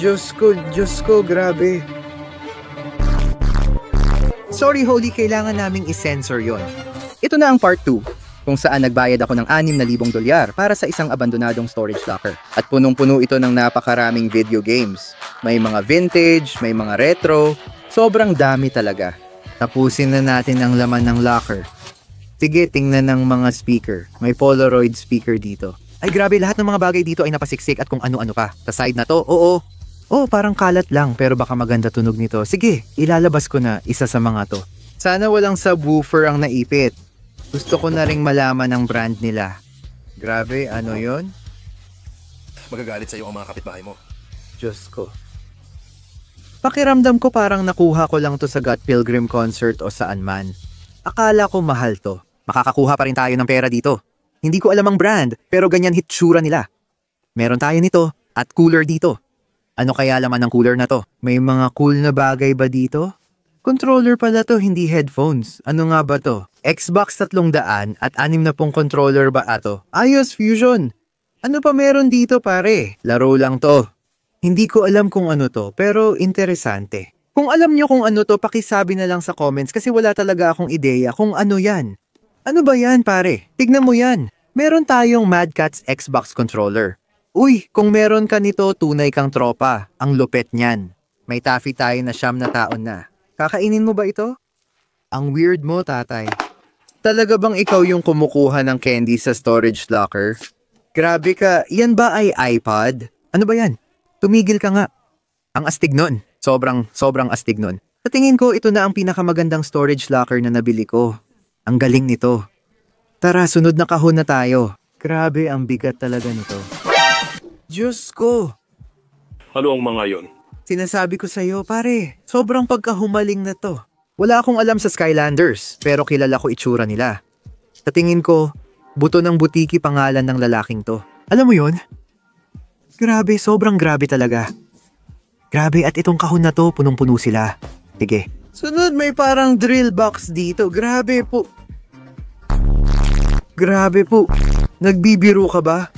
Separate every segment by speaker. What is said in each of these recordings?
Speaker 1: Diyos ko, grabe. Sorry, Holy, kailangan naming isensor yon. Ito na ang part 2, kung saan nagbayad ako ng $6,000 para sa isang abandonadong storage locker. At punong-puno ito ng napakaraming video games. May mga vintage, may mga retro, sobrang dami talaga. Tapusin na natin ang laman ng locker. Sige, tingnan ng mga speaker. May Polaroid speaker dito. Ay grabe, lahat ng mga bagay dito ay napasiksik at kung ano-ano pa. Sa side na to, oo. Oh, parang kalat lang pero baka maganda tunog nito. Sige, ilalabas ko na isa sa mga to. Sana walang subwoofer ang naipit. Gusto ko na ring malaman ang brand nila. Grabe, ano yon?
Speaker 2: Magagalit sa iyo ang mga kapitbahay mo.
Speaker 1: Diyos ko. Pakiramdam ko parang nakuha ko lang to sa God Pilgrim concert o saan man. Akala ko mahal to. Makakakuha pa rin tayo ng pera dito. Hindi ko alam ang brand, pero ganyan hitsura nila. Meron tayo nito at cooler dito. Ano kaya laman ng cooler na to? May mga cool na bagay ba dito? Controller pala to, hindi headphones. Ano nga ba to? Xbox 300 at 60 controller ba ato? Ayos, Fusion! Ano pa meron dito pare? Laro lang to. Hindi ko alam kung ano to, pero interesante. Kung alam nyo kung ano to, pakisabi na lang sa comments kasi wala talaga akong ideya kung ano yan. Ano ba yan pare? Tignan mo yan. Meron tayong Mad Catz Xbox controller. Uy, kung meron ka nito, tunay kang tropa. Ang lupet niyan. May taffy tayo na 9 na taon na. Kakainin mo ba ito? Ang weird mo, tatay. Talaga bang ikaw yung kumukuha ng candy sa storage locker? Grabe ka, yan ba ay iPod? Ano ba yan? Tumigil ka nga. Ang astig nun. Sobrang astig nun. Sa tingin ko, ito na ang pinakamagandang storage locker na nabili ko. Ang galing nito. Tara, sunod na kahon na tayo. Grabe, ang bigat talaga nito. Diyos ko!
Speaker 2: Ano ang mga yon?
Speaker 1: Sinasabi ko sa'yo, pare, sobrang pagkahumaling na to. Wala akong alam sa Skylanders, pero kilala ko itsura nila. Sa tingin ko, buto ng butiki pangalan ng lalaking to. Alam mo yon? Grabe, sobrang grabe talaga. Grabe, at itong kahon na to, punong-puno sila. Sige. Sunod, may parang drill box dito. Grabe po. Grabe po. Nagbibiro ka ba?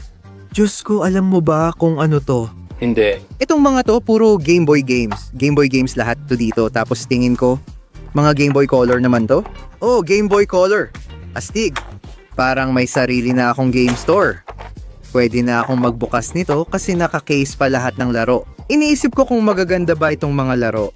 Speaker 1: Diyos ko, alam mo ba kung ano to?
Speaker 2: Hindi.
Speaker 1: Itong mga to, puro Game Boy games. Game Boy games lahat to dito. Tapos tingin ko, mga Game Boy Color naman to. Oh, Game Boy Color. Astig. Parang may sarili na akong game store. Pwede na akong magbukas nito kasi naka-case pa lahat ng laro. Iniisip ko kung magaganda ba itong mga laro.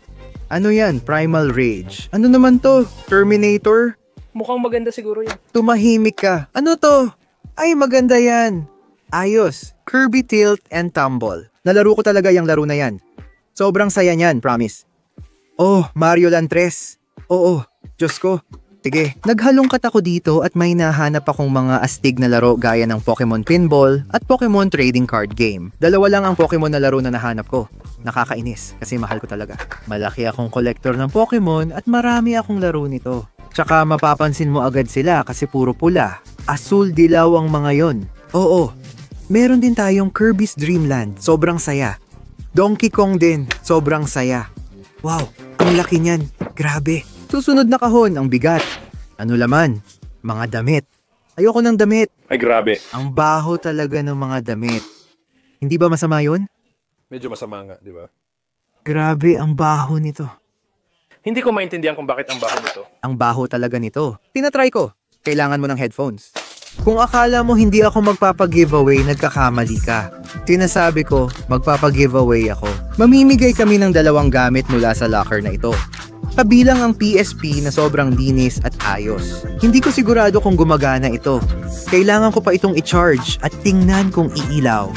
Speaker 1: Ano yan? Primal Rage. Ano naman to? Terminator?
Speaker 3: Mukhang maganda siguro yan.
Speaker 1: Tumahimik ka. Ano to? Ay, maganda yan. Ayos. Kirby Tilt and Tumble. Nalaro ko talaga yung laro na yan. Sobrang saya niyan, promise. Oh, Mario Land 3. Oo, Diyos ko. Sige, naghalongkat ako dito at may nahanap akong mga astig na laro gaya ng Pokemon Pinball at Pokemon Trading Card Game. Dalawa lang ang Pokemon na laro na nahanap ko. Nakakainis kasi mahal ko talaga. Malaki akong kolektor ng Pokemon at marami akong laro nito. Tsaka mapapansin mo agad sila kasi puro pula. Asul dilaw ang mga yon. Oo, meron din tayong Kirby's Dream Land. Sobrang saya. Donkey Kong din. Sobrang saya. Wow, ang laki niyan. Grabe. Susunod na kahon, ang bigat. Ano laman? Mga damit. Ayoko ng damit.
Speaker 2: Ay grabe.
Speaker 1: Ang baho talaga ng mga damit. Hindi ba masama yun?
Speaker 2: Medyo masama nga, di ba?
Speaker 1: Grabe, ang baho nito.
Speaker 2: Hindi ko maintindihan kung bakit ang baho nito.
Speaker 1: Ang baho talaga nito. Tinatry ko. Kailangan mo ng headphones. Kung akala mo hindi ako magpapag-giveaway, nagkakamali ka. Sinasabi ko, magpapag-giveaway ako. Mamimigay kami ng 2 gamit mula sa locker na ito. Kabilang ang PSP na sobrang linis at ayos. Hindi ko sigurado kung gumagana ito. Kailangan ko pa itong i-charge at tingnan kung iilaw.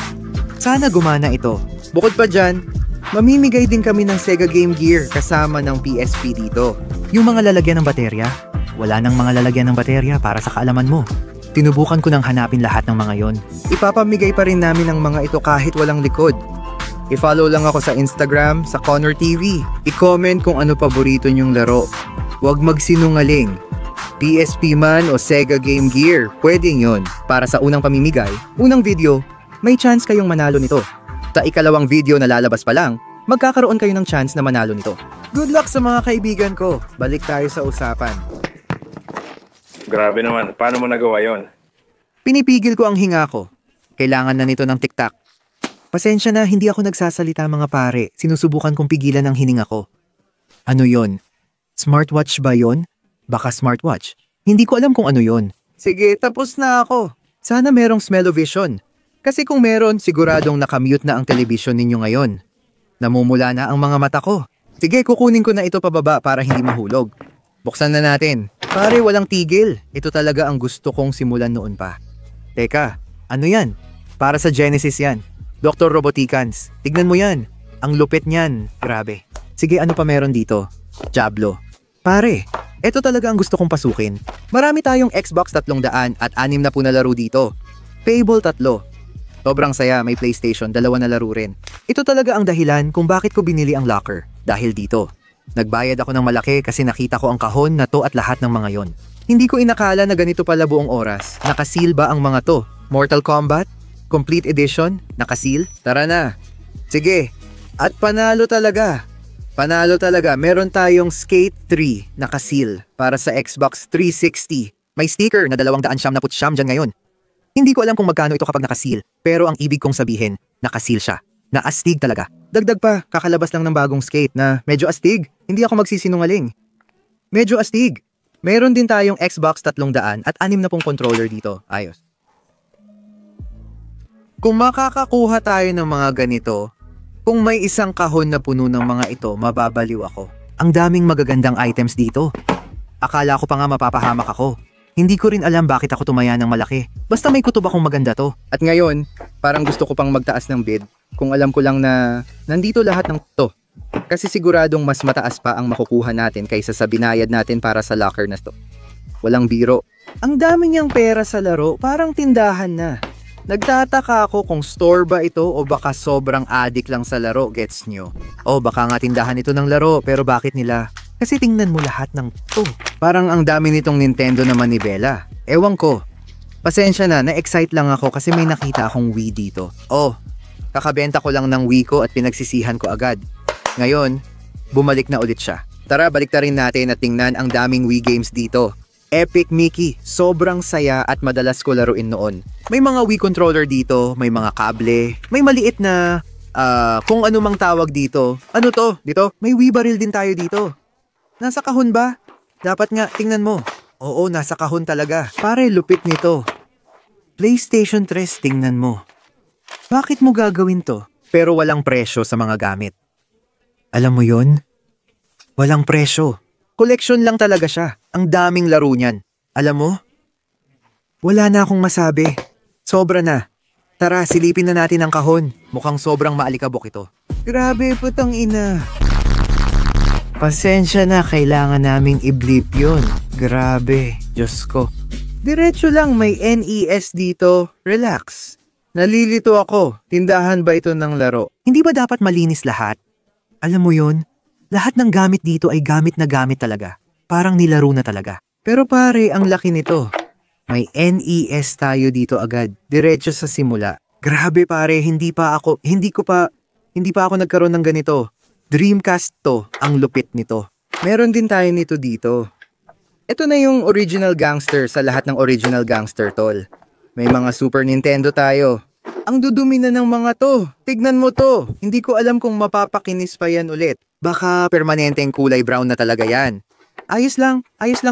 Speaker 1: Sana gumana ito. Bukod pa dyan, mamimigay din kami ng Sega Game Gear kasama ng PSP dito. Yung mga lalagyan ng baterya, wala nang mga lalagyan ng baterya para sa kaalaman mo. Tinubukan ko nang hanapin lahat ng mga yon. Ipapamigay pa rin namin ang mga ito kahit walang likod. I-follow lang ako sa Instagram, sa Connor TV. I-comment kung ano paborito nyong laro. Huwag magsinungaling. PSP man o Sega Game Gear, pwedeng yon. Para sa unang pamimigay, unang video, may chance kayong manalo nito. Sa ikalawang video na lalabas pa lang, magkakaroon kayo ng chance na manalo nito. Good luck sa mga kaibigan ko. Balik tayo sa usapan.
Speaker 2: Grabe naman. Paano mo nagawa yon?
Speaker 1: Pinipigil ko ang hinga ko. Kailangan na nito ng tiktak. Pasensya na, hindi ako nagsasalita mga pare. Sinusubukan kong pigilan ang hininga ko. Ano yon? Smartwatch ba yon? Baka smartwatch. Hindi ko alam kung ano yon. Sige, tapos na ako. Sana merong smell-o-vision. Kasi kung meron, siguradong nakamute na ang television ninyo ngayon. Namumula na ang mga mata ko. Sige, kukunin ko na ito pababa para hindi mahulog. Buksan na natin. Pare, walang tigil. Ito talaga ang gusto kong simulan noon pa. Teka, ano yan? Para sa Genesis yan. Dr. Roboticans. Tignan mo yan. Ang lupit niyan. Grabe. Sige, ano pa meron dito? Diablo. Pare, ito talaga ang gusto kong pasukin. Marami tayong Xbox 300 at 6 na po na laro dito. Fable 3. Sobrang saya, may PlayStation, 2 na laro rin. Ito talaga ang dahilan kung bakit ko binili ang locker. Dahil dito. Nagbayad ako ng malaki kasi nakita ko ang kahon na to at lahat ng mga yon. Hindi ko inakala na ganito pala buong oras. Nakaseal ba ang mga to? Mortal Kombat? Complete Edition? Nakaseal? Tara na. Sige. At panalo talaga. Panalo talaga. Meron tayong Skate 3 nakaseal para sa Xbox 360. May sticker na 299 dyan ngayon. Hindi ko alam kung magkano ito kapag nakaseal. Pero ang ibig kong sabihin, nakaseal siya. Naastig talaga. Dagdag pa, kakalabas lang ng bagong skate na medyo astig. Hindi ako magsisinungaling. Medyo astig. Meron din tayong Xbox 300 at 6 na pong controller dito. Ayos. Kung makakakuha tayo ng mga ganito, kung may isang kahon na puno ng mga ito, mababaliw ako. Ang daming magagandang items dito. Akala ko pa nga mapapahamak ako. Hindi ko rin alam bakit ako tumaya ng malaki. Basta may kutob akong maganda to. At ngayon, parang gusto ko pang magtaas ng bid kung alam ko lang na nandito lahat ng to. Kasi siguradong mas mataas pa ang makukuha natin kaysa sa binayad natin para sa locker na to. Walang biro. Ang dami niyang pera sa laro, parang tindahan na. Nagtataka ako kung store ba ito o baka sobrang addict lang sa laro, gets nyo? O baka nga tindahan ito ng laro, pero bakit nila? Kasi tingnan mo lahat ng to. Parang ang dami nitong Nintendo na manibela. Ewan ko. Pasensya na-excite lang ako kasi may nakita akong Wii dito. Oh, kakabenta ko lang ng Wii ko at pinagsisihan ko agad. Ngayon, bumalik na ulit siya. Tara, baliktarin natin at tingnan ang daming Wii games dito. Epic Mickey, sobrang saya at madalas ko laruin noon. May mga Wii controller dito, may mga kable, may maliit na, kung ano mang tawag dito. Ano to? Dito? May Wii barrel din tayo dito. Nasa kahon ba? Dapat nga, tingnan mo. Oo, nasa kahon talaga. Pare, lupit nito. PlayStation 3, tingnan mo. Bakit mo gagawin to? Pero walang presyo sa mga gamit. Alam mo yon? Walang presyo. Collection lang talaga siya. Ang daming laro niyan. Alam mo? Wala na akong masabi. Sobra na. Tara, silipin na natin ang kahon. Mukhang sobrang maalikabok ito. Grabe, putang ina. Pasensya na, kailangan naming i-bleep yun. Grabe, Diyos ko. Diretso lang, may NES dito. Relax. Nalilito ako. Tindahan ba ito ng laro? Hindi ba dapat malinis lahat? Alam mo yun? Lahat ng gamit dito ay gamit na gamit talaga. Parang nilaro na talaga. Pero pare, ang laki nito. May NES tayo dito agad. Diretso sa simula. Grabe pare, hindi pa ako nagkaroon ng ganito. Dreamcast to, ang lupit nito. Meron din tayo nito dito. Ito na yung original gangster sa lahat ng original gangster, tol. May mga Super Nintendo tayo. Ang dudumi na ng mga to. Tignan mo to. Hindi ko alam kung mapapakinis pa yan ulit. Baka permanenteng kulay brown na talaga yan. Ayos lang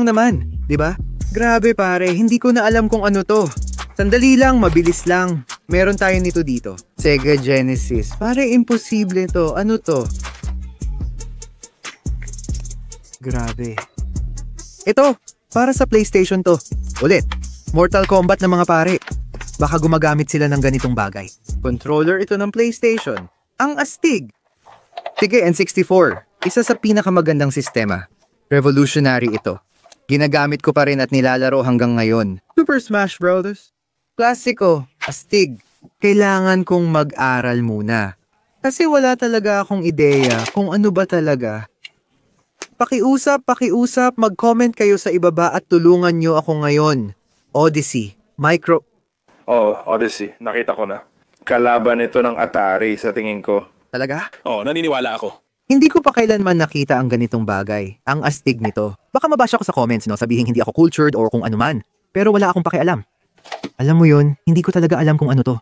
Speaker 1: naman, di ba? Grabe pare, hindi ko na alam kung ano to. Sandali lang, mabilis lang. Meron tayo nito dito. Sega Genesis. Pare, imposible to. Ano to? Grabe. Ito, para sa PlayStation to. Ulit, Mortal Kombat na mga pare. Baka gumagamit sila ng ganitong bagay. Controller ito ng PlayStation. Ang astig. Sige, N64. Isa sa pinakamagandang sistema. Revolutionary ito. Ginagamit ko pa rin at nilalaro hanggang ngayon. Super Smash Bros. Klasiko, astig. Kailangan kong mag-aral muna. Kasi wala talaga akong ideya kung ano ba talaga. Pakiusap, mag-comment kayo sa ibaba at tulungan nyo ako ngayon. Odyssey, Micro...
Speaker 2: Oh, Odyssey. Nakita ko na. Kalaban ito ng Atari sa tingin ko.
Speaker 1: Talaga?
Speaker 2: Oh, naniniwala ako.
Speaker 1: Hindi ko pa kailanman nakita ang ganitong bagay. Ang astig nito. Baka mabasa ko sa comments, no? Sabihin hindi ako cultured or kung ano man. Pero wala akong pakialam. Alam mo yun, hindi ko talaga alam kung ano to.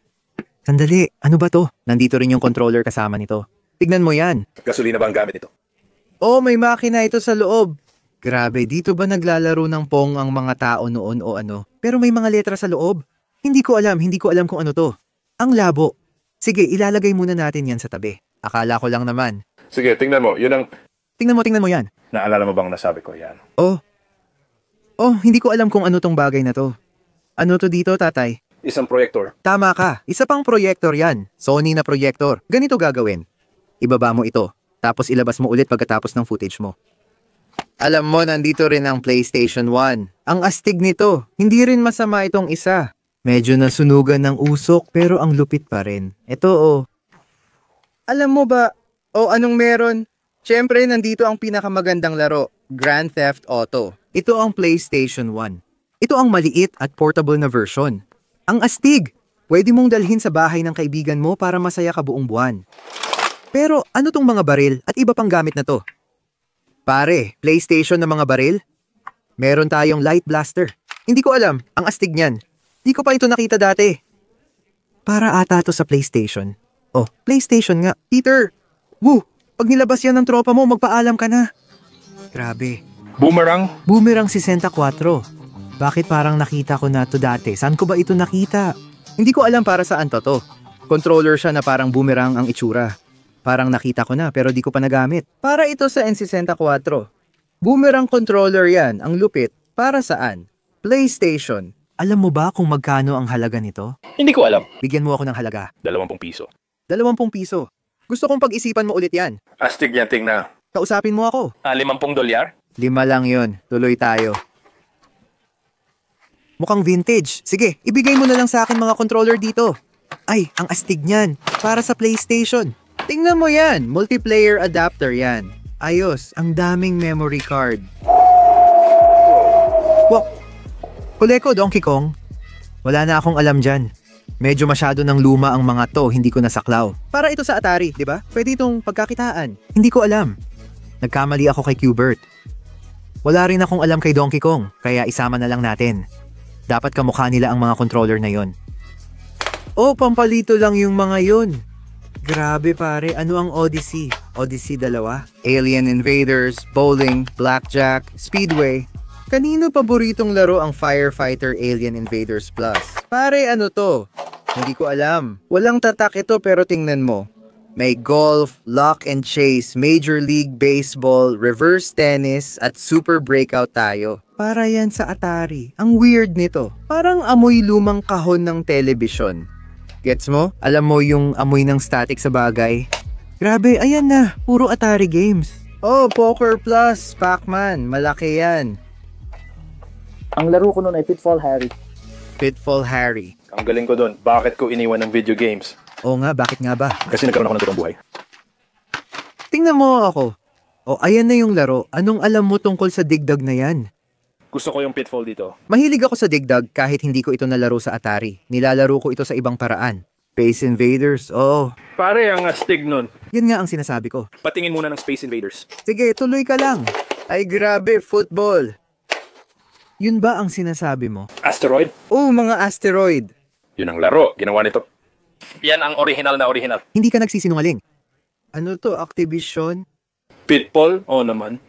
Speaker 1: Sandali, ano ba to? Nandito rin yung controller kasama nito. Tignan mo yan.
Speaker 2: Gasolina ba ang gamit nito?
Speaker 1: Oh, may makina ito sa loob. Grabe, dito ba naglalaro ng pong ang mga tao noon o ano? Pero may mga letra sa loob. Hindi ko alam kung ano to. Ang labo. Sige, ilalagay muna natin yan sa tabi. Akala ko lang naman.
Speaker 2: Sige, tingnan mo. Yun ang...
Speaker 1: Tingnan mo yan.
Speaker 2: Naalala mo bang nasabi ko yan?
Speaker 1: Oh, hindi ko alam kung ano tong bagay na to. Ano to dito, tatay?
Speaker 2: Isang proyektor.
Speaker 1: Tama ka, isa pang proyektor yan. Sony na proyektor. Ganito gagawin. Ibaba mo ito, tapos ilabas mo ulit pagkatapos ng footage mo. Alam mo, nandito rin ang PlayStation 1. Ang astig nito, hindi rin masama itong isa. Medyo nasunugan ng usok pero ang lupit pa rin. Ito oh. Alam mo ba, anong meron? Siyempre, nandito ang pinakamagandang laro, Grand Theft Auto. Ito ang PlayStation 1. Ito ang maliit at portable na version. Ang astig! Pwede mong dalhin sa bahay ng kaibigan mo para masaya ka buong buwan. Pero ano tong mga baril at iba pang gamit na to? Pare, PlayStation na mga baril? Meron tayong light blaster. Hindi ko alam, ang astig niyan. Di ko pa ito nakita dati. Para ata to sa PlayStation. Oh, PlayStation nga. Peter! Woo! Pag nilabas yan ng tropa mo, magpaalam ka na. Grabe.
Speaker 2: Boomerang?
Speaker 1: Boomerang 64. Bakit parang nakita ko na to dati? Saan ko ba ito nakita? Hindi ko alam para saan to. Controller siya na parang boomerang ang itsura. Parang nakita ko na pero di ko pa nagamit. Para ito sa N64. Boomerang controller yan, ang lupit. Para saan? PlayStation. Alam mo ba kung magkano ang halaga nito?
Speaker 3: Hindi ko alam.
Speaker 1: Bigyan mo ako ng halaga.
Speaker 2: 20 piso.
Speaker 1: 20 piso. Gusto kong pag-isipan mo ulit yan.
Speaker 2: Astig yan, tingnan.
Speaker 1: Kausapin mo ako.
Speaker 3: 50 dolyar?
Speaker 1: 5 lang yun. Tuloy tayo. Mukhang vintage. Sige, ibigay mo na lang sa akin mga controller dito. Ay, ang astig niyan. Para sa PlayStation. Tingnan mo yan. Multiplayer adapter yan. Ayos, ang daming memory card. Wow. Huli ko, Donkey Kong. Wala na akong alam dyan. Medyo masyado ng luma ang mga to, hindi ko nasaklaw. Para ito sa Atari, di ba? Pwede itong pagkakitaan. Hindi ko alam. Nagkamali ako kay Qbert. Wala rin akong alam kay Donkey Kong, kaya isama na lang natin. Dapat kamukha nila ang mga controller na yon. Oh, pampalito lang yung mga yon. Grabe pare, ano ang Odyssey? Odyssey 2? Alien Invaders, Bowling, Blackjack, Speedway. Kanino paboritong laro ang Firefighter Alien Invaders Plus? Pare, ano to? Hindi ko alam. Walang tatak ito pero tingnan mo. May golf, lock and chase, Major League Baseball, reverse tennis, at super breakout tayo. Para yan sa Atari. Ang weird nito. Parang amoy lumang kahon ng telebisyon. Gets mo? Alam mo yung amoy ng static sa bagay? Grabe, ayan na. Puro Atari games. Oh, Poker Plus, Pac-Man. Malaki yan.
Speaker 3: Ang laro ko noon ay Pitfall Harry.
Speaker 1: Pitfall Harry.
Speaker 2: Ang galing ko doon. Bakit ko iniwan ng video games?
Speaker 1: Oo nga, bakit nga ba?
Speaker 2: Kasi nagkaroon ako ng totoong buhay.
Speaker 1: Tingnan mo ako. O, ayan na yung laro. Anong alam mo tungkol sa digdag na yan?
Speaker 2: Gusto ko yung Pitfall dito.
Speaker 1: Mahilig ako sa digdag kahit hindi ko ito nalaro sa Atari. Nilalaro ko ito sa ibang paraan. Space Invaders, oh.
Speaker 2: Pare, ang astig nun.
Speaker 1: Yan nga ang sinasabi ko.
Speaker 2: Patingin muna ng Space Invaders.
Speaker 1: Sige, tuloy ka lang. Ay grabe, football. Yun ba ang sinasabi mo?
Speaker 2: Asteroid?
Speaker 1: Oh, mga asteroid.
Speaker 2: Yun ang laro. Ginawa nito. Yan ang original na original.
Speaker 1: Hindi ka nagsisinungaling. Ano to, Activision?
Speaker 2: Pitfall? Oo naman.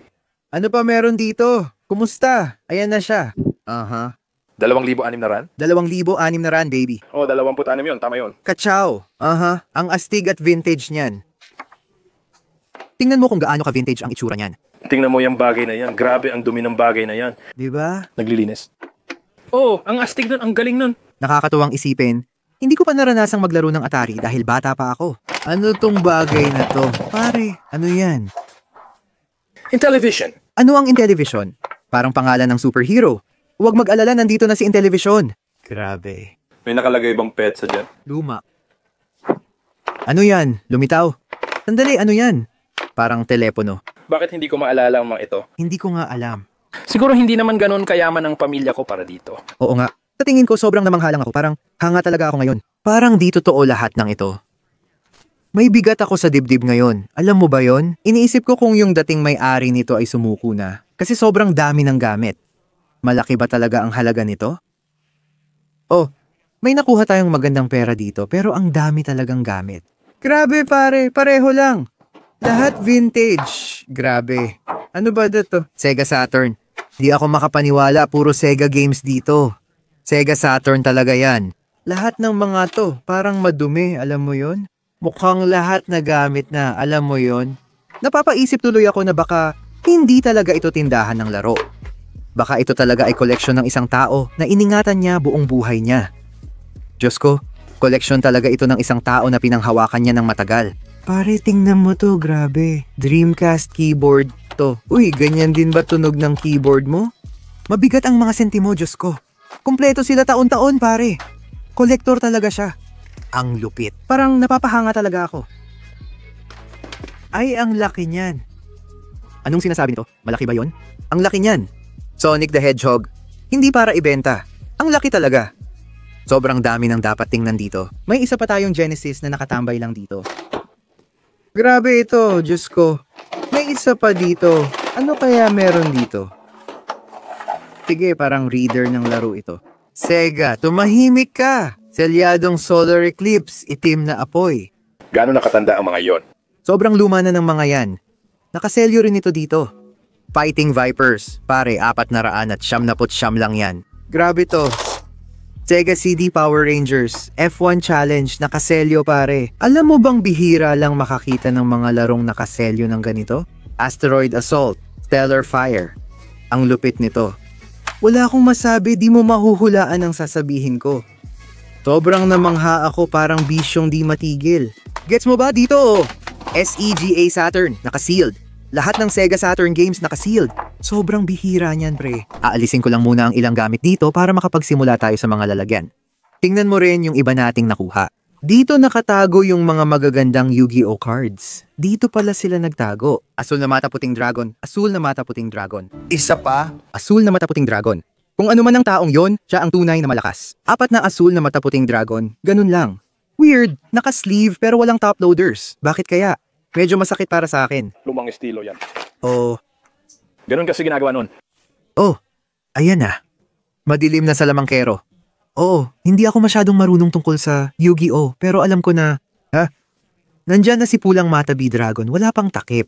Speaker 1: Ano pa meron dito? Kumusta? Ayan na siya. Aha.
Speaker 2: 2,600 na ran?
Speaker 1: 2,600 na ran, baby.
Speaker 2: Oo, 26 yun. Tama yun.
Speaker 1: Kachaw. Aha. Ang astig at vintage niyan. Tingnan mo kung gaano ka vintage ang itsura niyan.
Speaker 2: Tingnan mo yung bagay na yan. Grabe ang dumi ng bagay na yan.
Speaker 1: Di ba?
Speaker 2: Naglilinis.
Speaker 3: Oh, ang astig nun. Ang galing nun.
Speaker 1: Nakakatuwang isipin, hindi ko pa naranasang maglaro ng Atari dahil bata pa ako. Ano tong bagay na to? Pare, ano yan?
Speaker 2: Intellivision.
Speaker 1: Ano ang Intellivision? Parang pangalan ng superhero. Huwag mag-alala, nandito na si Intellivision. Grabe.
Speaker 2: May nakalagay bang petsa dyan?
Speaker 1: Luma. Ano yan? Lumitaw. Sandali, ano yan? Parang telepono.
Speaker 3: Bakit hindi ko maalala ang mga ito?
Speaker 1: Hindi ko nga alam.
Speaker 3: Siguro hindi naman ganon kayaman ang pamilya ko para dito.
Speaker 1: Oo nga. Sa tingin ko, sobrang namanghalang ako. Parang hanga talaga ako ngayon. Parang di totoo lahat ng ito. May bigat ako sa dibdib ngayon. Alam mo ba yon? Iniisip ko kung yung dating may-ari nito ay sumuko na. Kasi sobrang dami ng gamit. Malaki ba talaga ang halaga nito? Oh, May nakuha tayong magandang pera dito pero ang dami talagang gamit. Grabe pare, pareho lang. Lahat vintage. Grabe. Ano ba dito? Sega Saturn. Di ako makapaniwala, puro Sega games dito. Sega Saturn talaga yan. Lahat ng mga to, parang madumi, alam mo yon? Mukhang lahat na gamit na, alam mo yon? Napapaisip tuloy ako na baka hindi talaga ito tindahan ng laro. Baka ito talaga ay koleksyon ng isang tao na iningatan niya buong buhay niya. Diyos ko, koleksyon talaga ito ng isang tao na pinanghawakan niya ng matagal. Pare, tingnan mo to, grabe. Dreamcast keyboard to. Uy, ganyan din ba tunog ng keyboard mo? Mabigat ang mga sentimo, Diyos ko. Kumpleto sila taon-taon, pare. Kolektor talaga siya. Ang lupit. Parang napapahanga talaga ako. Ay, ang laki niyan. Anong sinasabi nito? Malaki ba yon? Ang laki niyan. Sonic the Hedgehog. Hindi para ibenta. Ang laki talaga. Sobrang dami ng dapat tingnan dito. May isa pa tayong Genesis na nakatambay lang dito. Grabe ito, Diyos ko. May isa pa dito. Ano kaya meron dito? Sige, parang reader ng laro ito. Sega, tumahimik ka. Selyadong solar eclipse, itim na apoy.
Speaker 3: Gaano nakatanda ang mga yon?
Speaker 1: Sobrang luma na ng mga yan. Nakaselyo rin ito dito. Fighting Vipers. Pare, 499 lang yan. Grabe to. Sega CD Power Rangers, F1 Challenge, nakaselyo pare. Alam mo bang bihira lang makakita ng mga larong nakaselyo ng ganito? Asteroid Assault, Stellar Fire. Ang lupit nito. Wala akong masabi, di mo mahuhulaan ang sasabihin ko. Sobrang namangha ako, parang bisyong di matigil. Gets mo ba dito? SEGA Saturn, nakasealed. Lahat ng Sega Saturn games nakasealed. Sobrang bihira niyan, pre. Aalisin ko lang muna ang ilang gamit dito para makapagsimula tayo sa mga lalagyan. Tingnan mo rin yung iba nating nakuha. Dito nakatago yung mga magagandang Yu-Gi-Oh cards. Dito pala sila nagtago. Asul na mata puting dragon. Asul na mata puting dragon.
Speaker 4: Isa pa?
Speaker 1: Asul na mata puting dragon. Kung ano man ang taong yon, siya ang tunay na malakas. 4 na asul na mata puting dragon. Ganun lang. Weird. Naka-sleeve pero walang top loaders. Bakit kaya? Medyo masakit para sa akin.
Speaker 3: Lumang estilo yan.
Speaker 1: Oh.
Speaker 3: Ganun kasi ginagawa nun.
Speaker 1: Oh, ayan na. Madilim na sa lamangkero. Oo, hindi ako masyadong marunong tungkol sa Yu-Gi-Oh! Pero alam ko na, nandyan na si Pulang Mata B-Dragon, wala pang takip.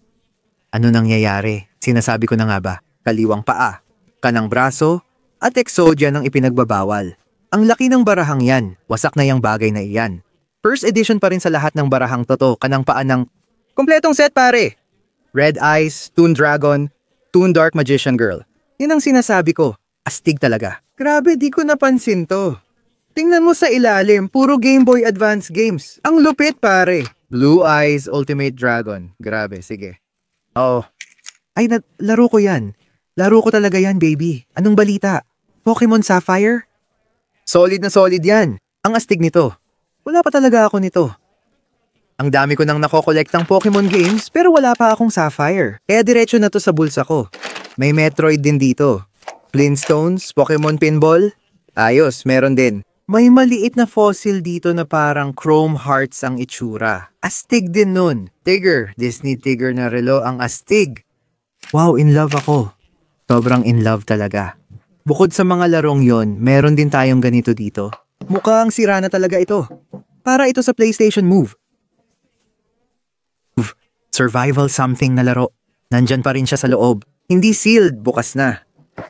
Speaker 1: Ano nangyayari? Sinasabi ko na nga ba? Kaliwang paa, kanang braso, at Exodia ng ipinagbabawal. Ang laki ng barahang yan, wasak na yung bagay na iyan. First edition pa rin sa lahat ng barahang toto, kanang paa ng kompletong set pare! Red Eyes, Toon Dragon, Toon Dark Magician Girl. Yan ang sinasabi ko. Astig talaga. Grabe, di ko napansin to. Tingnan mo sa ilalim, puro Game Boy Advance games. Ang lupit pare. Blue Eyes Ultimate Dragon. Grabe, sige. Oh. Ay, laro ko yan. Laro ko talaga yan, baby. Anong balita? Pokemon Sapphire? Solid na solid yan. Ang astig nito. Wala pa talaga ako nito. Ang dami ko nang nakokolektang Pokemon games pero wala pa akong Sapphire. Kaya diretso na to sa bulsa ko. May Metroid din dito. Flintstones, Pokemon Pinball. Ayos, meron din. May maliit na fossil dito na parang Chrome Hearts ang itsura. Astig din nun. Tigger, Disney Tigger na relo ang astig. Wow, in love ako. Sobrang in love talaga. Bukod sa mga larong yon, meron din tayong ganito dito. Mukhang sira na talaga ito. Para ito sa PlayStation Move. Survival something na laro. Nandyan pa rin siya sa loob. Hindi sealed, bukas na.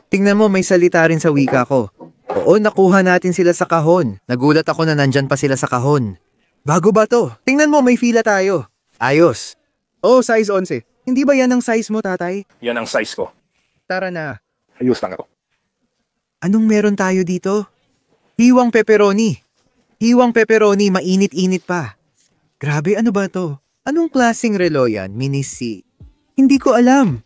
Speaker 1: Tingnan mo, may salita rin sa wika ko. Oo, nakuha natin sila sa kahon. Nagulat ako na nandyan pa sila sa kahon. Bago ba to? Tingnan mo, may fila tayo. Ayos. Oh, size 11. Hindi ba yan ang size mo, tatay?
Speaker 3: Yan ang size ko.
Speaker 1: Tara na.
Speaker 3: Ayos lang ako.
Speaker 1: Anong meron tayo dito? Hiwang pepperoni. Hiwang pepperoni, mainit-init pa. Grabe, ano ba to? Anong klaseng relo yan? Mini C. Hindi ko alam.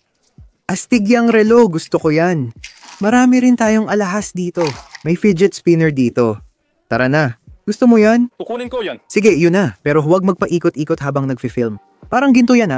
Speaker 1: Astig yang relo, gusto ko yan. Marami rin tayong alahas dito. May fidget spinner dito. Tara na. Gusto mo yan?
Speaker 3: Kukunin ko yan.
Speaker 1: Sige, yun na. Pero huwag magpaikot-ikot habang nagfi-film. Parang ginto yan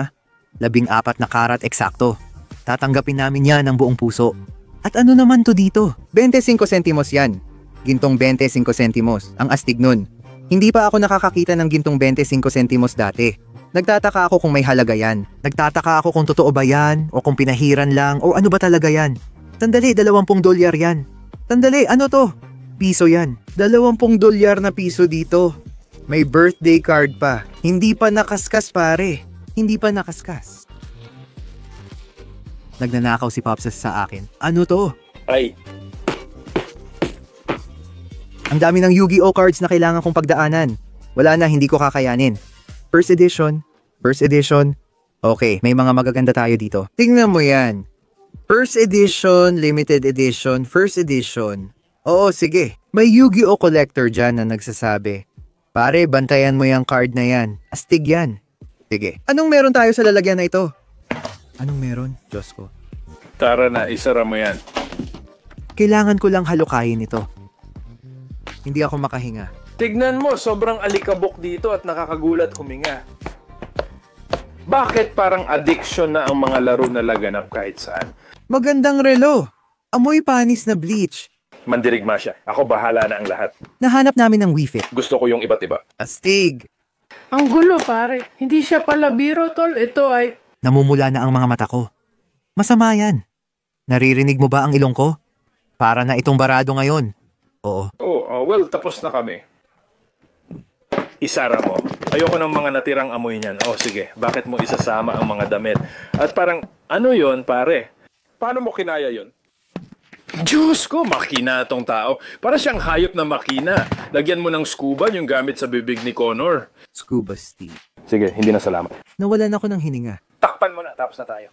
Speaker 1: 14 na karat eksakto. Tatanggapin namin yan ng buong puso. At ano naman to dito? 25 centimos yan. Gintong 25 centimos. Ang astig nun. Hindi pa ako nakakakita ng gintong 25 centimos dati. Nagtataka ako kung may halaga yan. Nagtataka ako kung totoo ba yan, o kung pinahiran lang, o ano ba talaga yan. Tandali, $20 yan. Tandali, ano to? piso yan. 20 dolyar na piso dito. May birthday card pa. Hindi pa nakaskas pare. Hindi pa nakaskas. Nagnanakaw si Pops sa akin. Ano to?
Speaker 3: Ay,
Speaker 1: Ang dami ng Yu-Gi-Oh cards na kailangan kong pagdaanan. Wala na, hindi ko kakayanin. First edition. Okay, may mga magaganda tayo dito. Tingnan mo yan. First edition, limited edition, first edition. Oo, sige. May Yu-Gi-Oh collector dyan na nagsasabi. Pare, bantayan mo yung card na yan. Astig yan. Sige. Anong meron tayo sa lalagyan na ito? Anong meron? Diyos ko.
Speaker 2: Tara na, isara mo yan.
Speaker 1: Kailangan ko lang halukayin ito. Hindi ako makahinga.
Speaker 3: tignan mo, sobrang alikabok dito at nakakagulat huminga. Bakit parang addiction na ang mga laro na laganap kahit saan?
Speaker 1: Magandang relo. Amoy panis na bleach.
Speaker 3: Mandirigma siya. Ako bahala na ang lahat.
Speaker 1: Nahanap namin ng Wii Fit.
Speaker 3: Gusto ko yung iba't iba.
Speaker 1: Astig.
Speaker 4: Ang gulo, pare. Hindi siya pala biro, tol. Ito ay...
Speaker 1: Namumula na ang mga mata ko. Masama yan. Naririnig mo ba ang ilong ko? Para na itong barado ngayon. Oo.
Speaker 3: Well, tapos na kami. Isara mo. Ayoko ng mga natirang amoy niyan. Sige. Bakit mo isasama ang mga damit? At parang, ano yon pare? Paano mo kinaya yon? Diyos ko, makina tong tao. Para siyang hayop na makina. Lagyan mo ng scuba yung gamit sa bibig ni Connor.
Speaker 1: Scuba Steve.
Speaker 3: Sige, hindi na salamat.
Speaker 1: Nawalan ako ng hininga.
Speaker 3: Takpan mo na, tapos na tayo.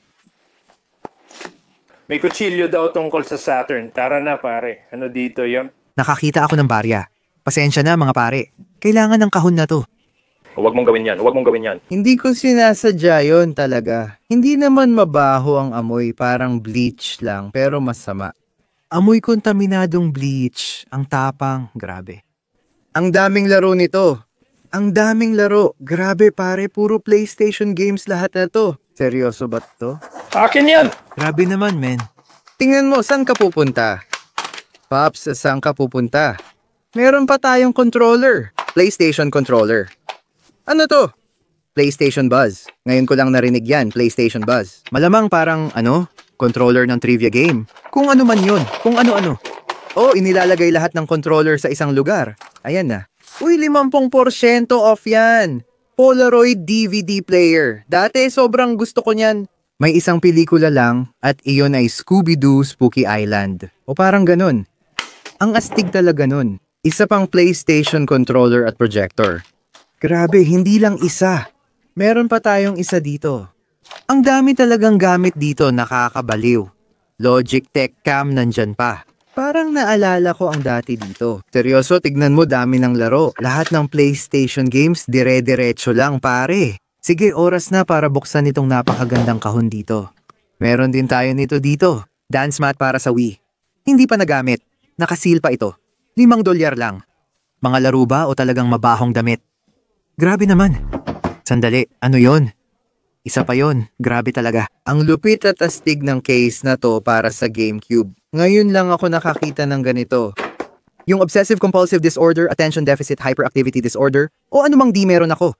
Speaker 3: May kutsilyo daw tungkol sa Saturn. Tara na, pare. Ano dito yon?
Speaker 1: Nakakita ako ng barya. Pasensya na mga pare. Kailangan ng kahon na to.
Speaker 3: Huwag mong gawin yan. Huwag mong gawin yan.
Speaker 1: Hindi ko sinasadya yon talaga. Hindi naman mabaho ang amoy. Parang bleach lang. Pero masama. Amoy kontaminadong bleach. Ang tapang. Grabe. Ang daming laro nito. Ang daming laro. Grabe pare. Puro PlayStation games lahat na to. Seryoso ba to?
Speaker 3: Akin yan!
Speaker 1: Grabe naman, men. Tingnan mo, saan ka pupunta? Pops, saan ka pupunta? Meron pa tayong controller. PlayStation controller. Ano to? PlayStation Buzz. Ngayon ko lang narinig yan, PlayStation Buzz. Malamang parang, controller ng trivia game. Kung ano man yun. Kung ano-ano. Inilalagay lahat ng controller sa isang lugar. Ayan na. Uy, 50% off yan. Polaroid DVD player. Dati, sobrang gusto ko niyan. May isang pelikula lang at iyon ay Scooby-Doo Spooky Island. O parang ganun. Ang astig talaga nun. Isa pang PlayStation controller at projector. Grabe, hindi lang isa. Meron pa tayong isa dito. Ang dami talagang gamit dito, nakakabaliw. Logitech Cam nandyan pa. Parang naalala ko ang dati dito. Seryoso, tignan mo, dami ng laro. Lahat ng PlayStation games, dire-diretso lang pare. Sige, oras na para buksan itong napakagandang kahon dito. Meron din tayo nito dito. Dance mat para sa Wii. Hindi pa nagamit. Nakasil pa ito. $5 lang. Mga laro ba o talagang mabahong damit? Grabe naman. Sandali, ano yon? Isa pa yon. Grabe talaga. Ang lupit at astig ng case na to para sa GameCube. Ngayon lang ako nakakita ng ganito. Yung obsessive compulsive disorder, attention deficit hyperactivity disorder, o anumang di meron ako.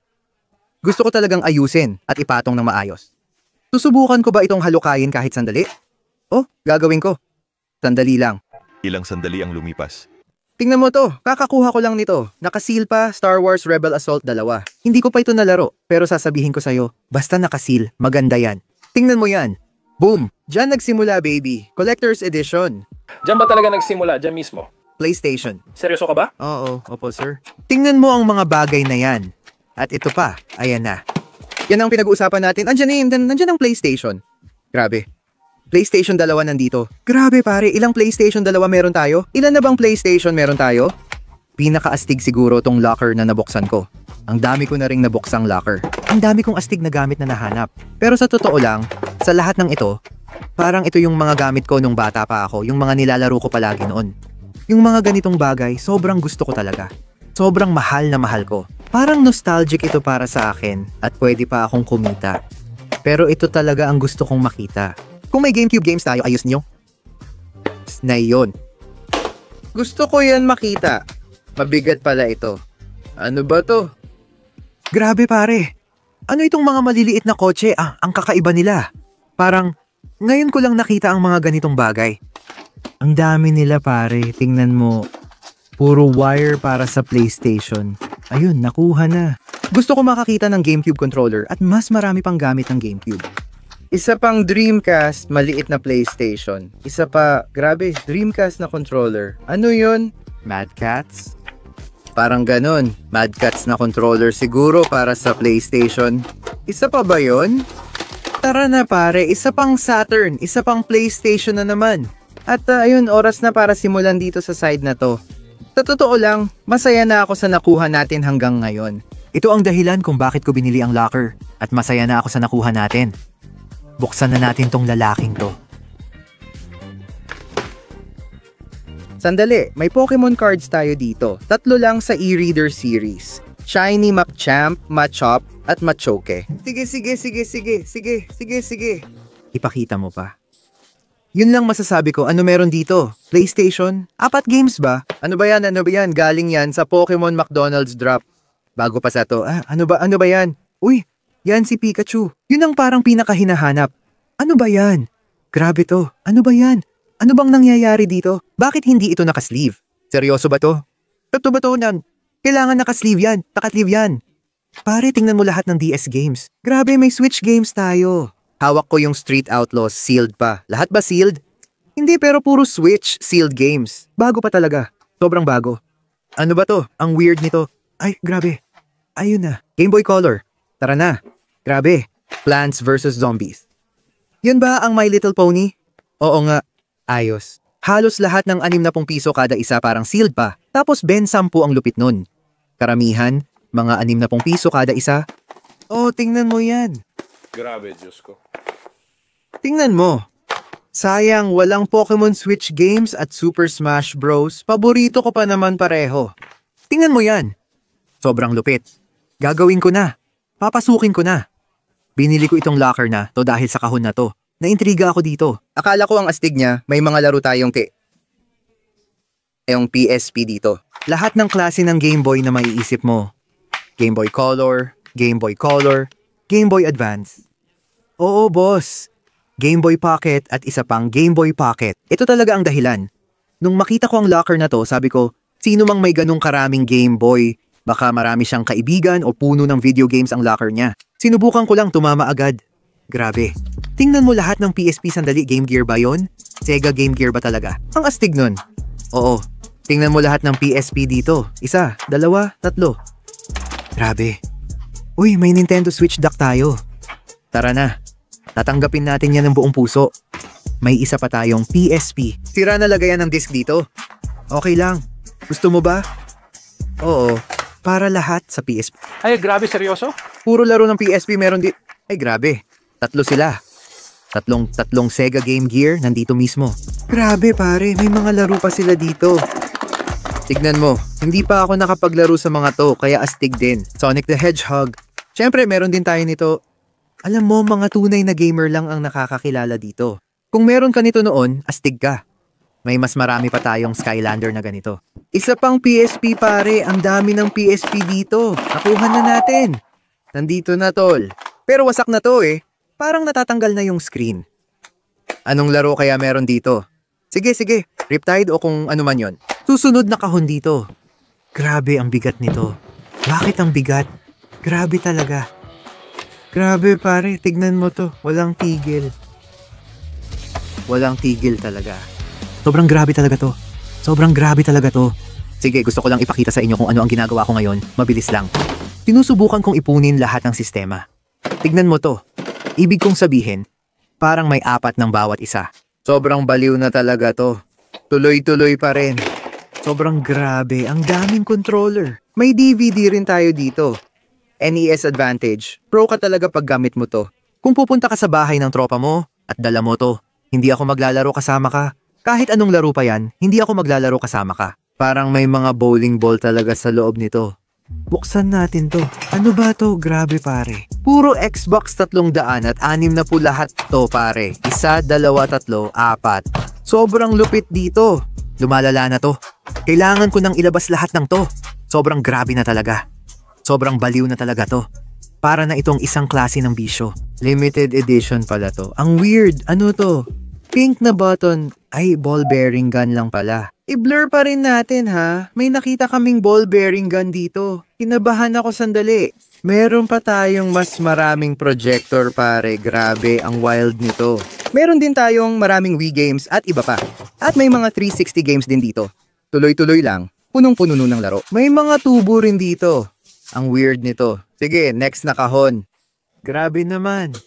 Speaker 1: Gusto ko talagang ayusin at ipatong ng maayos. Susubukan ko ba itong halukayin kahit sandali? Gagawin ko. Sandali lang.
Speaker 5: Ilang sandali ang lumipas.
Speaker 1: Tingnan mo to, kakakuha ko lang nito. Nakasil pa, Star Wars Rebel Assault 2. Hindi ko pa ito nalaro, pero sasabihin ko sa'yo, basta nakasil, maganda yan. Tingnan mo yan. Boom! Diyan nagsimula, baby. Collector's Edition.
Speaker 3: Diyan ba talaga nagsimula? Diyan mismo?
Speaker 1: PlayStation.
Speaker 3: Seryoso ka ba?
Speaker 1: Oo, opo sir. Tingnan mo ang mga bagay na yan. At ito pa, ayan na. Yan ang pinag-uusapan natin. Andyan ang PlayStation. Grabe. PlayStation 2 nandito. Grabe pare, ilang PlayStation 2 meron tayo? Ilan na bang PlayStation meron tayo? Pinakaastig siguro tong locker na nabuksan ko. Ang dami ko na ring nabuksang locker. Ang dami kong astig na gamit na nahanap. Pero sa totoo lang, sa lahat ng ito, parang ito yung mga gamit ko nung bata pa ako, yung mga nilalaro ko palagi noon. Yung mga ganitong bagay, sobrang gusto ko talaga. Sobrang mahal na mahal ko. Parang nostalgic ito para sa akin at pwede pa akong kumita. Pero ito talaga ang gusto kong makita. Kung may GameCube games tayo, ayos nyo. Na yun. Gusto ko yan makita. Mabigat pala ito. Ano ba to? Grabe pare. Ano itong mga maliliit na kotse? Ang kakaiba nila. Parang, ngayon ko lang nakita ang mga ganitong bagay. Ang dami nila pare. Tingnan mo. Puro wire para sa PlayStation. Ayun, nakuha na. Gusto ko makakita ng GameCube controller at mas marami pang gamit ng GameCube. Isa pang Dreamcast, maliit na PlayStation. Isa pa, grabe, Dreamcast na controller. Ano yun? Mad Cats? Parang ganon. Mad Cats na controller siguro para sa PlayStation. Isa pa ba yun? Tara na pare, isa pang Saturn, isa pang PlayStation na naman. At ayun, oras na para simulan dito sa side na to. Sa totoo lang, masaya na ako sa nakuha natin hanggang ngayon. Ito ang dahilan kung bakit ko binili ang locker. At masaya na ako sa nakuha natin. Buksan na natin tong lalaking to. Sandali, may Pokemon cards tayo dito. 3 lang sa e-reader series. Shiny Machamp, Machop, at Machoke. Sige. Ipakita mo pa. Yun lang masasabi ko, ano meron dito? PlayStation? 4 games ba? Ano ba yan? Galing yan sa Pokemon McDonald's drop. Bago pa sa to, ano ba yan? Uy, yan si Pikachu. Yun ang parang pinakahinahanap. Ano ba yan? Grabe to. Ano ba yan? Ano bang nangyayari dito? Bakit hindi ito nakasleeve? Seryoso ba to? Totoo ba to nan? Kailangan nakasleeve yan. Nakasleeve yan. Pare, tingnan mo lahat ng DS games. Grabe, may Switch games tayo. Hawak ko yung Street Outlaws, sealed pa. Lahat ba sealed? Hindi, pero puro Switch, sealed games. Bago pa talaga. Sobrang bago. Ano ba to? Ang weird nito. Ay, grabe. Ayun na. Game Boy Color. Tara na. Grabe. Plants vs. Zombies. Yun ba ang My Little Pony? Oo nga. Ayos. Halos lahat ng 60 piso kada isa parang sealed pa. Tapos 10 ang lupit nun. Karamihan, mga 60 piso kada isa. Oh, tingnan mo yan.
Speaker 3: Grabe, Diyos ko.
Speaker 1: Tingnan mo. Sayang, walang Pokemon Switch games at Super Smash Bros. Paborito ko pa naman pareho. Tingnan mo yan. Sobrang lupit. Gagawin ko na. Papasukin ko na. Binili ko itong locker na to dahil sa kahon na to. Naintriga ako dito. Akala ko ang astig niya, may mga laro tayong yung PSP dito. Lahat ng klase ng Game Boy na maiisip mo. Game Boy Color, Game Boy Color, Game Boy Advance. Oo, boss. Game Boy Pocket at isa pang Game Boy Pocket. Ito talaga ang dahilan. Nung makita ko ang locker na to, sabi ko, sino mang may ganung karaming Game Boy, baka marami siyang kaibigan o puno ng video games ang locker niya. Sinubukan ko lang tumama agad. Grabe. Tingnan mo lahat ng PSP sandali, Game Gear ba yon? Sega Game Gear ba talaga? Ang astig nun. Oo. Tingnan mo lahat ng PSP dito. 1, 2, 3. Grabe. Uy, may Nintendo Switch dock tayo. Tara na. Tatanggapin natin yan ng buong puso. May isa pa tayong PSP. Sira na lagayan ng disc dito. Okay lang. Gusto mo ba? Oo. Para lahat sa PSP.
Speaker 4: Ay, grabe, seryoso?
Speaker 1: Puro laro ng PSP meron di... Ay, grabe. 3 sila. Tatlong Sega Game Gear nandito mismo. Grabe pare, may mga laro pa sila dito. Tignan mo, hindi pa ako nakapaglaro sa mga to, kaya astig din. Sonic the Hedgehog. Siyempre, meron din tayo nito. Alam mo, mga tunay na gamer lang ang nakakakilala dito. Kung meron ka nito noon, astig ka. May mas marami pa tayong Skylander na ganito. Isa pang PSP pare, ang dami ng PSP dito. Nakuha na natin. Nandito na tol. Pero wasak na to eh. Parang natatanggal na yung screen. Anong laro kaya meron dito? Sige, Riptide o kung ano man yon. Susunod na kahon dito. Grabe ang bigat nito. Bakit ang bigat? Grabe talaga. Grabe pare, tignan mo to. Walang tigil. Walang tigil talaga. Sobrang grabe talaga to. Sobrang grabe talaga to. Sige, gusto ko lang ipakita sa inyo kung ano ang ginagawa ko ngayon. Mabilis lang. Sinusubukan kong ipunin lahat ng sistema. Tignan mo to. Ibig kong sabihin, parang may 4 ng bawat isa. Sobrang baliw na talaga to. Tuloy-tuloy pa rin. Sobrang grabe, ang daming controller. May DVD rin tayo dito. NES Advantage. Pro ka talaga pag gamit mo to. Kung pupunta ka sa bahay ng tropa mo at dala mo to, hindi ako maglalaro kasama ka. Kahit anong laro pa yan, hindi ako maglalaro kasama ka. Parang may mga bowling ball talaga sa loob nito. Buksan natin to. Ano ba to? Grabe pare. Puro Xbox 300 at 6 na po lahat to pare. 1, 2, 3, 4. Sobrang lupit dito. Lumalala na to. Kailangan ko nang ilabas lahat ng to. Sobrang grabe na talaga. Sobrang baliw na talaga to. Para na itong isang klase ng bisyo. Limited edition pala to. Ang weird. Ano to? Pink na button. Ay, ball bearing gun lang pala. I-blur pa rin natin ha. May nakita kaming ball bearing gun dito. Kinabahan ako sandali. Meron pa tayong mas maraming projector pare. Grabe, ang wild nito. Meron din tayong maraming Wii games at iba pa. At may mga 360 games din dito. Tuloy-tuloy lang. Punong-puno ng laro. May mga tubo rin dito. Ang weird nito. Sige, next na kahon. Grabe naman.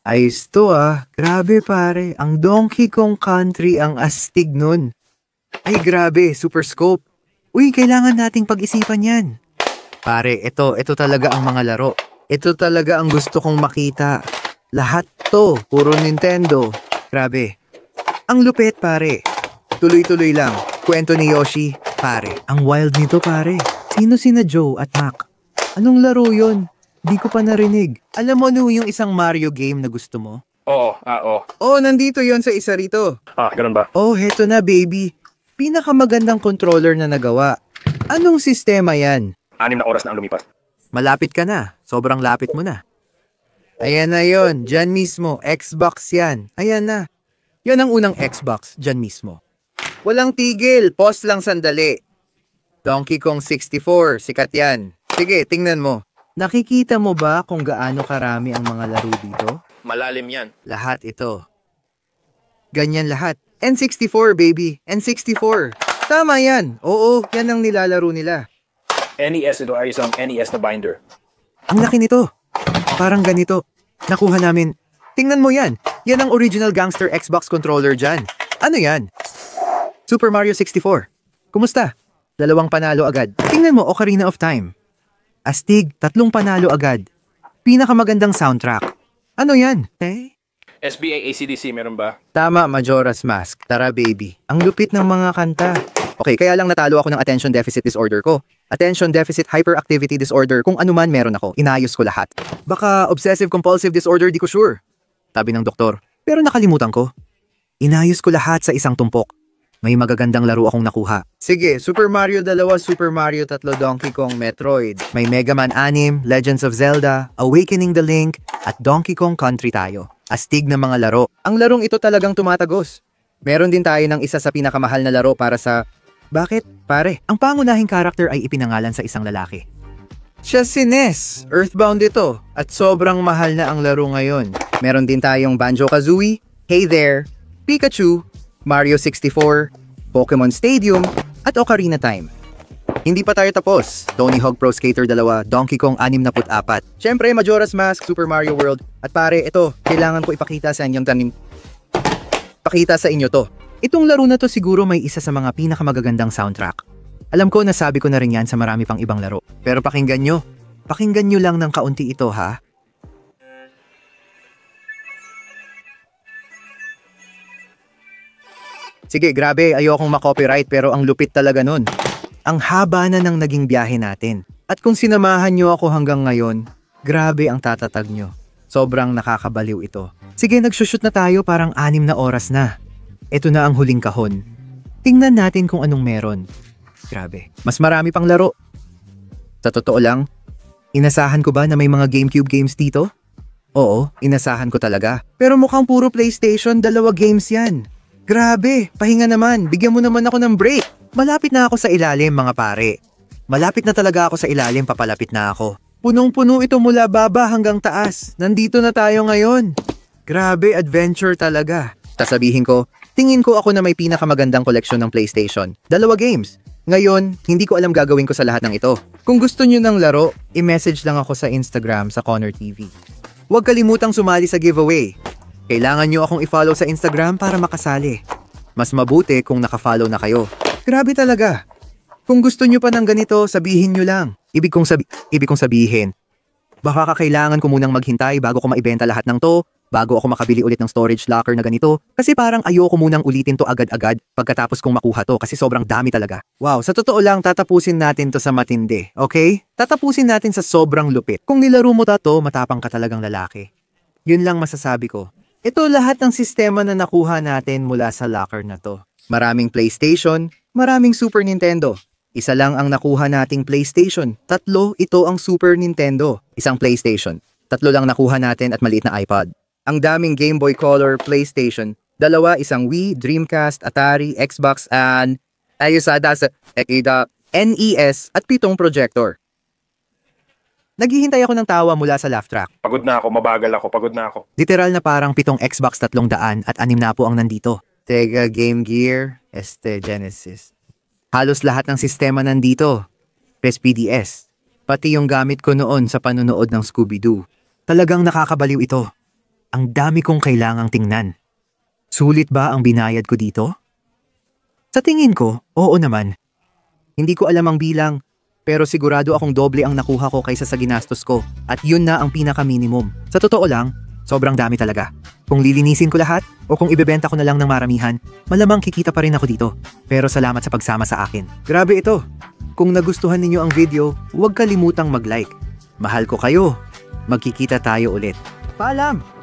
Speaker 1: Ayos to ah. Grabe pare. Ang Donkey Kong Country ang astig nun. Ay grabe, super scope. Uy, kailangan nating pag-isipan yan. Pare, ito talaga ang mga laro. Ito talaga ang gusto kong makita. Lahat to, puro Nintendo. Grabe. Ang lupit pare. Tuloy-tuloy lang. Kwento ni Yoshi, pare. Ang wild nito pare. Sino sina Joe at Mac? Anong laro yon? Di ko pa narinig. Alam mo no yung isang Mario game na gusto mo?
Speaker 3: Oo,
Speaker 1: Oh, nandito yon sa isa rito.
Speaker 3: ganun ba?
Speaker 1: Oh, heto na baby. Pinakamagandang controller na nagawa. Anong sistema yan?
Speaker 3: 6 na oras na ang lumipas.
Speaker 1: Malapit ka na. Sobrang lapit mo na. Ayan na yon. Diyan mismo. Xbox yan. Ayan na. Yan ang unang Xbox. Diyan mismo. Walang tigil. Pause lang sandali. Donkey Kong 64. Sikat yan. Sige, tingnan mo. Nakikita mo ba kung gaano karami ang mga laro dito?
Speaker 3: Malalim yan.
Speaker 1: Lahat ito. Ganyan lahat. N64, baby. N64. Tama yan. Oo, yan ang nilalaro nila.
Speaker 3: NES, ito ay isang NES na binder.
Speaker 1: Ang laki nito. Parang ganito. Nakuha namin. Tingnan mo yan. Yan ang original gangster Xbox controller dyan. Ano yan? Super Mario 64. Kumusta? 2 panalo agad. Tingnan mo, Ocarina of Time. Astig, 3 panalo agad. Pinakamagandang soundtrack. Ano yan?
Speaker 3: SBA AC/DC, meron ba?
Speaker 1: Tama, Majora's Mask. Tara, baby. Ang lupit ng mga kanta. Okay, kaya lang natalo ako ng attention deficit disorder ko. Attention deficit hyperactivity disorder. Kung ano man meron ako, inayos ko lahat. Baka obsessive compulsive disorder, di ko sure. Sabi ng doktor. Pero nakalimutan ko. Inayos ko lahat sa isang tumpok. May magagandang laro akong nakuha. Sige, Super Mario 2, Super Mario 3, Donkey Kong, Metroid. May Mega Man 6, Legends of Zelda, Awakening the Link, at Donkey Kong Country tayo. Astig na mga laro. Ang larong ito talagang tumatagos. Meron din tayo ng isa sa pinakamahal na laro para sa... Bakit? Pare, ang pangunahing karakter ay ipinangalan sa isang lalaki. Siya si Ness. Earthbound ito. At sobrang mahal na ang laro ngayon. Meron din tayong Banjo-Kazooie, Hey There, Pikachu, Mario 64, Pokemon Stadium, at Ocarina Time. Hindi pa tayo tapos. Tony Hawk Pro Skater 2, Donkey Kong 64. Siyempre, Majora's Mask, Super Mario World. At pare, ito, kailangan ko ipakita sa inyong Pakita sa inyo to. Itong laro na to siguro may isa sa mga pinakamagagandang soundtrack. Alam ko, nasabi ko na rin yan sa marami pang ibang laro. Pero pakinggan nyo. Pakinggan nyo lang ng kaunti ito, ha? Sige, grabe, ayokong makopyright pero ang lupit talaga nun. Ang haba na ng naging biyahe natin. At kung sinamahan nyo ako hanggang ngayon, grabe ang tatatag nyo. Sobrang nakakabaliw ito. Sige, nagsushoot na tayo, parang 6 na oras na. Ito na ang huling kahon. Tingnan natin kung anong meron. Grabe, mas marami pang laro. Sa totoo lang, inasahan ko ba na may mga GameCube games dito? Oo, inasahan ko talaga. Pero mukhang puro PlayStation, 2 games yan. Grabe, pahinga naman, bigyan mo naman ako ng break. Malapit na ako sa ilalim, mga pare. Malapit na talaga ako sa ilalim, papalapit na ako. Punong-puno ito mula baba hanggang taas. Nandito na tayo ngayon. Grabe, adventure talaga. Sasabihin ko, tingin ko ako na may pinakamagandang koleksyon ng PlayStation. 2 games. Ngayon, hindi ko alam gagawin ko sa lahat ng ito. Kung gusto nyo ng laro, i-message lang ako sa Instagram sa Connor TV. Huwag kalimutang sumali sa giveaway. Kailangan nyo akong i-follow sa Instagram para makasali. Mas mabuti kung nakafollow na kayo. Grabe talaga. Kung gusto nyo pa ng ganito, sabihin nyo lang. Ibig kong sabihin, baka kakailangan ko munang maghintay bago ko maibenta lahat ng to, bago ako makabili ulit ng storage locker na ganito, kasi parang ayoko munang ulitin to agad-agad pagkatapos kong makuha to kasi sobrang dami talaga. Wow, sa totoo lang, tatapusin natin to sa matindi, okay? Tatapusin natin sa sobrang lupit. Kung nilaro mo to, matapang ka talagang lalaki. Yun lang masasabi ko. Ito lahat ng sistema na nakuha natin mula sa locker na to. Maraming PlayStation, maraming Super Nintendo. Isa lang ang nakuha nating PlayStation. 3, ito ang Super Nintendo. Isang PlayStation. 3 lang nakuha natin at maliit na iPod. Ang daming Game Boy Color, PlayStation. 2, isang Wii, Dreamcast, Atari, Xbox, and ay usada sa EKIDA, NES at 7 projector. Naghihintay ako ng tawa mula sa laugh track.
Speaker 3: Pagod na ako, mabagal ako, pagod na ako.
Speaker 1: Literal na parang 7 Xbox 300 at 6 na po ang nandito. Sega, Game Gear, Genesis. Halos lahat ng sistema nandito. PSPDS. Pati yung gamit ko noon sa panonood ng Scooby-Doo. Talagang nakakabaliw ito. Ang dami kong kailangang tingnan. Sulit ba ang binayad ko dito? Sa tingin ko, oo naman. Hindi ko alam ang bilang, pero sigurado akong doble ang nakuha ko kaysa sa ginastos ko at yun na ang pinaka-minimum. Sa totoo lang, sobrang dami talaga. Kung lilinisin ko lahat o kung ibebenta ko na lang ng maramihan, malamang kikita pa rin ako dito. Pero salamat sa pagsama sa akin. Grabe ito. Kung nagustuhan ninyo ang video, huwag kalimutang mag-like. Mahal ko kayo. Magkikita tayo ulit. Paalam!